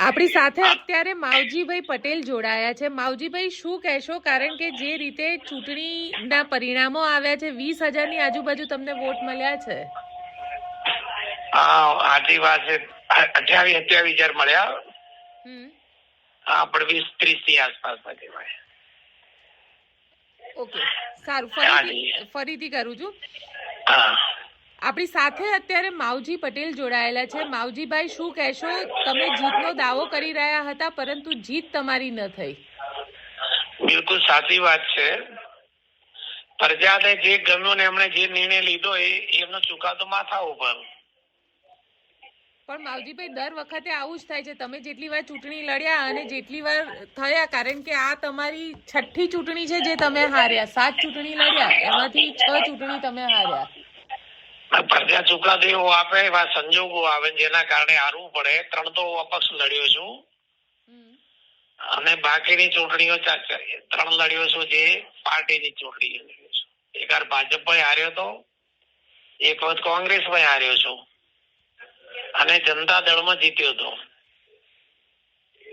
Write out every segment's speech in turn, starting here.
આપણી સાથે અત્યારે માવજીભાઈ પટેલ જોડાયા છે. માવજીભાઈ, શું કહેશો? કારણ કે જે રીતે ચૂંટણીના પરિણામો આવ્યા છે, 20,000ની આજુબાજુ તમને વોટ મળ્યા છે. આજી વાત છે. 28,000 મળ્યા. પણ 20-30 ની આસપાસમાં કહેવાય. ઓકે, સારું. ફરીથી કરું છું. આપણી સાથે અત્યારે માવજી પટેલ જોડાયેલા છે. માવજીભાઈ, શું કહેશો? તમે જીતનો દાવો કરી રહ્યા હતા, પરંતુ જીત તમારી ન થઈ. બિલકુલ સાચી વાત છે. પ્રજાને જે ગમ્યું ને એમણે જે નિર્ણય લીધો એમનો ચુકાદો માથા ઉપર. પણ માવજીભાઈ, દર વખતે આવું જ થાય છે. તમે જેટલી વાર ચૂંટણી લડ્યા અને જેટલી વાર થયા, કારણ કે આ તમારી 6ઠ્ઠી ચૂંટણી છે જે તમે હાર્યા. 7 ચૂંટણી લડ્યા, એમાંથી 6 ચૂંટણી તમે હાર્યા. પ્રજા ચુકાદો એવો આપે, એવા સંજોગો આવે જેના કારણે હારવું પડે. 3 તો અપક્ષ લડ્યો છું અને બાકીની ચૂંટણીઓ 3 લડ્યો છું જે પાર્ટીની ચૂંટણી લડ્યો છું. એક વાર ભાજપ પણ હાર્યો હતો, એક વખત કોંગ્રેસ પણ હાર્યો છું અને જનતા દળમાં જીત્યો હતો.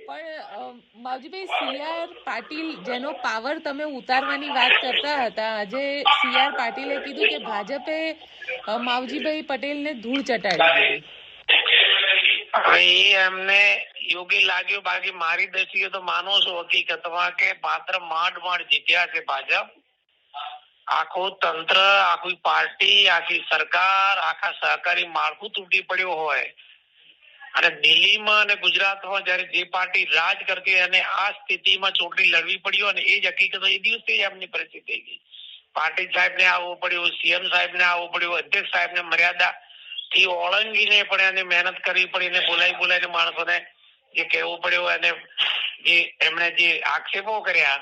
પણ માવજીભાઈ, CR પાટીલ જેનો પાવર તમે ઉતારવાની વાત કરતા હતા, આજે CR પાટીલે કીધું કે ભાજપે માવજીભાઈ પટેલને ધૂળ ચટાડી. હવે એમને યોગ્ય લાગ્યું. બાકી મારી દ્રષ્ટિએ તો માનું છું હકીકતમાં કે માત્ર માંડ જીત્યા છે ભાજપ. આખું તંત્ર, આખી પાર્ટી, આખી સરકાર, આખા સહકારી માળખું તૂટી પડ્યું હોય અને દિલ્હીમાં અને ગુજરાતમાં જયારે જે પાર્ટી રાજ કરતી અને આ સ્થિતિમાં ચૂંટણી લડવી પડી હોય ને એ જ હકીકત એ દિવસે એમની પરિસ્થિતિ થઈ ગઈ. પાટીલ સાહેબને આવવું પડ્યું, CM સાહેબને આવવું પડ્યું, અધ્યક્ષ સાહેબને મર્યાદા થી ઓળંગીને પણ એને મહેનત કરવી પડી, એને બોલાવીને માણસોને જે કહેવું પડ્યું અને જે એમણે જે આક્ષેપો કર્યા,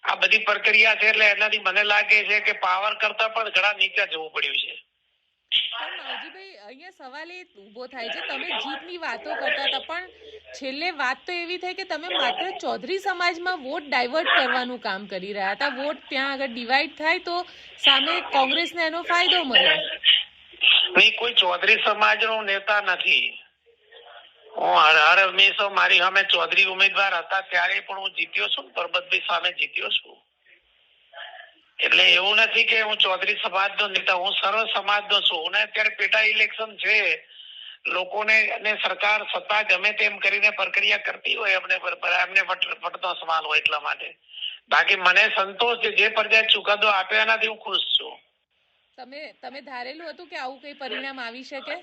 આ બધી પ્રક્રિયા છે. એટલે એનાથી મને લાગે છે કે પાવર કરતા પણ ઘણા નીચે જવું પડ્યું છે. પણ માવજીભાઈ, અહીંયા સવાલ એ ઉભો થાય છે, તમે જીતની વાતો કરતા હતા, પણ છેલ્લે વાત તો એવી થઈ કે તમે માત્ર ચૌધરી સમાજમાં વોટ ડાયવર્ટ કરવાનું કામ કરી રહ્યા હતા. વોટ ત્યાં આગળ ડિવાઈડ થાય તો સામે કોંગ્રેસને એનો ફાયદો મળે. નહીં, કોઈ ચૌધરી સમાજનો નેતા નથી. હું હર હંમેશા મારી સામે ચૌધરી ઉમેદવાર હતા ત્યારે પણ હું જીત્યો છું, પરબતભાઈ સામે જીત્યો છું. એટલે એવું નથી કે હું ચૌધરી સમાજનો નેતા, હું સર્વ સમાજનો છું. અને અત્યારે પેટા ઇલેક્શન છે, લોકોને અને સરકાર સત્તા ગમે તેમ કરીને પ્રક્રિયા કરતી હોય એમને વટતો સવાલ હોય એટલા માટે. બાકી મને સંતોષ છે. જે પ્રજાએ ચુકાદો આપ્યો એનાથી હું ખુશ છું. તમે ધારેલું હતું કે આવું કઈ પરિણામ આવી શકે?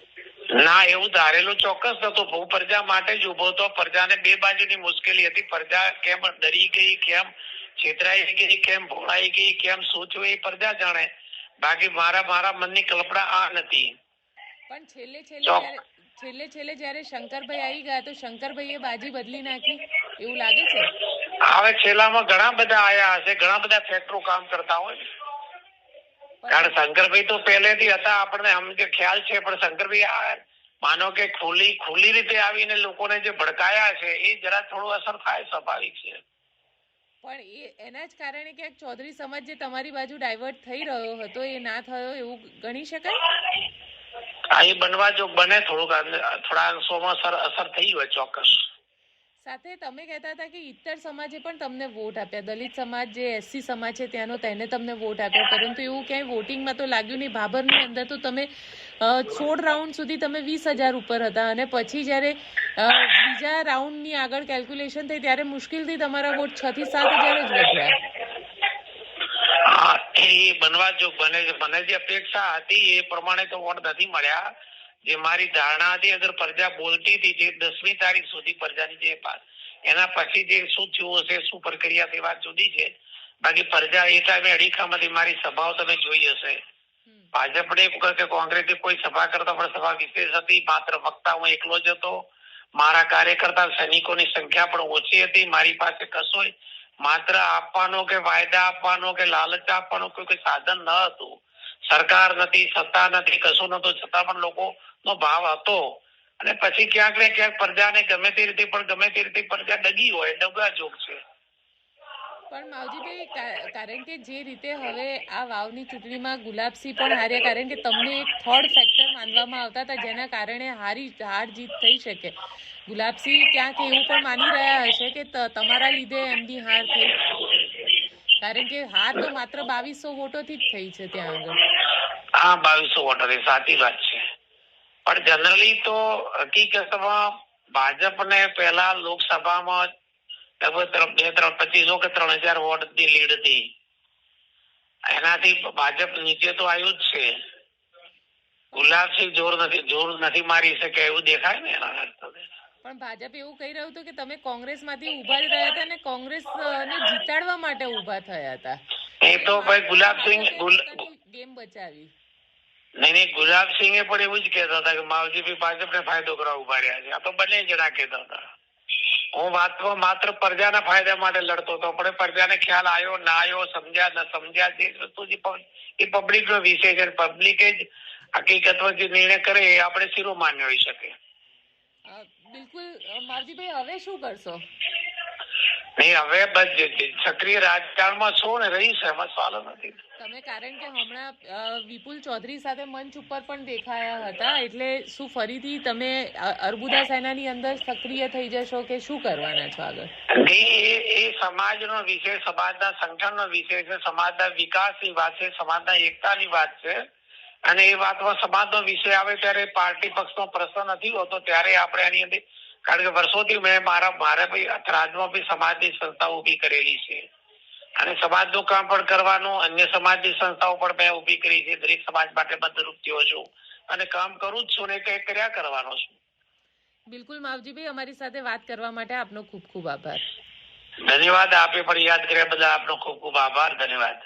ના, એવું ધારેલું ચોક્કસ નતું. હું પ્રજા માટે જ ઉભો હતો. પ્રજાને બે બાજુની મુશ્કેલી હતી. પ્રજા કેમ ડરી ગઈ, કેમ છેતરાઈ ગઈ, કેમ ભોળાઈ ગઈ, કેમ શું થયું એ પ્રજા જાણે. બાકી મારા મનની કલ્પના આ નથી. પણ છેલ્લે જયારે શંકરભાઈ આવી ગયા તો શંકરભાઈએ બાજી બદલી નાખી, એવું લાગે છે? હવે છેલ્લામાં ઘણા બધા આયા હશે, ઘણા બધા ફેક્ટરો કામ કરતા હોય. કારણ શંકરભાઈ તો પહેલેથી હતા, આપણને સમજે ખ્યાલ છે. પણ શંકરભાઈ માનો કે ખુલ્લી રીતે આવીને લોકોને જે ભડકાયા છે એ જરા થોડું અસર થાય, સ્વાભાવિક છે. પણ એના જ કારણે ક્યાંક ચૌધરી સમાજ જે તમારી બાજુ ડાયવર્ટ થઈ રહ્યો હતો એ ના થયો એવું ગણી શકાય? આ એ બનવા જો બને, થોડા અંશોમાં અસર થઈ હોય ચોક્કસ. સાથે તમે કહેતા હતા કે ઇત્તર સમાજે પણ તમને વોટ આપ્યા, દલિત સમાજ જે SC સમાજ છે ત્યાંનો, તેને તમને વોટ આપ્યો, પરંતુ એવું ક્યાંય વોટિંગમાં તો લાગ્યું નહીં. ભાભરની અંદર તો તમે 16 રાઉન્ડ સુધી તમે 20,000 ઉપર હતા અને પછી જયારે બીજા રાઉન્ડની આગળ કેલ્ક્યુલેશન થઈ ત્યારે મુશ્કેલથી તમારા વોટ 6 થી 7,000 જ વધ્યા. એ બનવા જો બને, મને જે અપેક્ષા હતી એ પ્રમાણે તો વોટ નથી મળ્યા. જે મારી ધારણા હતી, અગર પ્રજા બોલતી હતી જે 10મી તારીખ સુધી પ્રજાની જે એના પછી જે શું થયું હશે, શું પ્રક્રિયા તે વાત જુદી છે. બાકી પ્રજા એ ટાઈમે અડીખામાંથી મારી સભાઓ તમે જોઈ હશે. ભાજપને કે કોંગ્રેસે કોઈ સભા કરતા પણ સભા વિશેષ હતી. માત્ર વક્તા હું એકલો જ હતો. મારા કાર્યકર્તા સૈનિકોની સંખ્યા પણ ઓછી હતી. મારી પાસે કશોય માત્ર આપવાનો કે વાયદા આપવાનો કે લાલચ આપવાનો કોઈ સાધન ન હતું. સરકાર નથી, સત્તા નથી, કશું નતું, છતાં પણ લોકો નો ભાવ હતો. અને પછી ક્યાંક ને ક્યાંક પ્રજાને ગમે તે રીતે પ્રજા ડગી હોય, ડગા જોગ છે. પણ માવજીભાઈ કારણ કે જે રીતે હવે આ વાવની ચૂંટણીમાં ગુલાબસિંહ પણ હાર્યા, કારણ કે તમને એક થર્ડ ફેક્ટર માનવામાં આવતા હતા જેના કારણે હાર જીત થઈ શકે. ગુલાબસિંહ ક્યાંક એવું પણ માની રહ્યા હશે કે તમારા લીધે એમની હાર થઈ, કારણ કે હાર તો માત્ર 2200 વોટોથી જ થઈ છે ત્યાં આગળ. હા, 2200 વોટો સાચી વાત છે, પણ જનરલી તો હકીકતમાં ભાજપને પહેલા લોકસભામાં લગભગ 2500 કે 3000 વોટની લીડ હતી. એનાથી ભાજપ નીચે તો આવ્યું જ છે. ગુલાબસિંહ જોર નથી મારી શકે એવું દેખાય ને એના. પણ ભાજપ એવું કહી રહ્યું હતું કે તમે કોંગ્રેસમાંથી ઉભા રહ્યા હતા અને કોંગ્રેસને જીતાડવા માટે ઉભા થયા હતા. એ તો ભાઈ ગુલાબસિંહ ગેમ બચાવી. નહીં, ગુલાબસિંહે પણ એવું જ કહેતા હતા કે માવજીભાઈ ભાજપને ફાયદો કરવા ઉભા રહ્યા છે. આ તો બંને જણા કહેતા હતા. હું વાતમાં માત્ર પ્રજાના ફાયદા માટે લડતો હતો, પણ પ્રજાને ખ્યાલ આવ્યો ના આવ્યો, સમજ્યા ન સમજ્યા, તે વસ્તુ એ પબ્લિકનો વિષય છે. પબ્લિકે જ હકીકતમાં જે નિર્ણય કરે એ આપણે શિરોમાન્ય હોઈ શકે. બિલકુલ માવજીભાઈ, હવે શું કરશો? નહીં, હવે બસ સક્રિય રાજકારણમાં છો ને રહીશ, એમાં સવાલ નથી. તમે કારણ કે હમણાં વિપુલ ચૌધરી સાથે મંચ ઉપર પણ દેખાયા હતા, એટલે શું ફરીથી તમે અર્બુદા સેનાની અંદર સક્રિય થઈ જશો કે શું કરવાના છો આગળ? એ સમાજનો વિષય, સમાજના સંગઠનનો વિષય છે, સમાજના વિકાસની વાત છે, સમાજના એકતાની વાત છે. અને એ વાતમાં સમાજનો વિષય આવે ત્યારે પાર્ટી પક્ષનો પ્રશ્ન નથી હોતો, ત્યારે આપણે એની અંદર, કારણ કે વર્ષોથી મેં મારા રાજમાં બી સમાજની સંસ્થા ઉભી કરેલી છે અને સમાજનું કામ પણ કરવાનું, અન્ય સમાજની સંસ્થાઓ પણ મેં ઉભી કરી છે. દરેક સમાજ માટે મદદરૂપ થયો છું અને કામ કરું જ છું ને કંઈક કર્યા કરવાનો છું. બિલકુલ માવજીભાઈ, અમારી સાથે વાત કરવા માટે આપનો ખૂબ ખૂબ આભાર. ધન્યવાદ. આપે પણ યાદ કર્યા બદલ આપનો ખૂબ ખૂબ આભાર. ધન્યવાદ.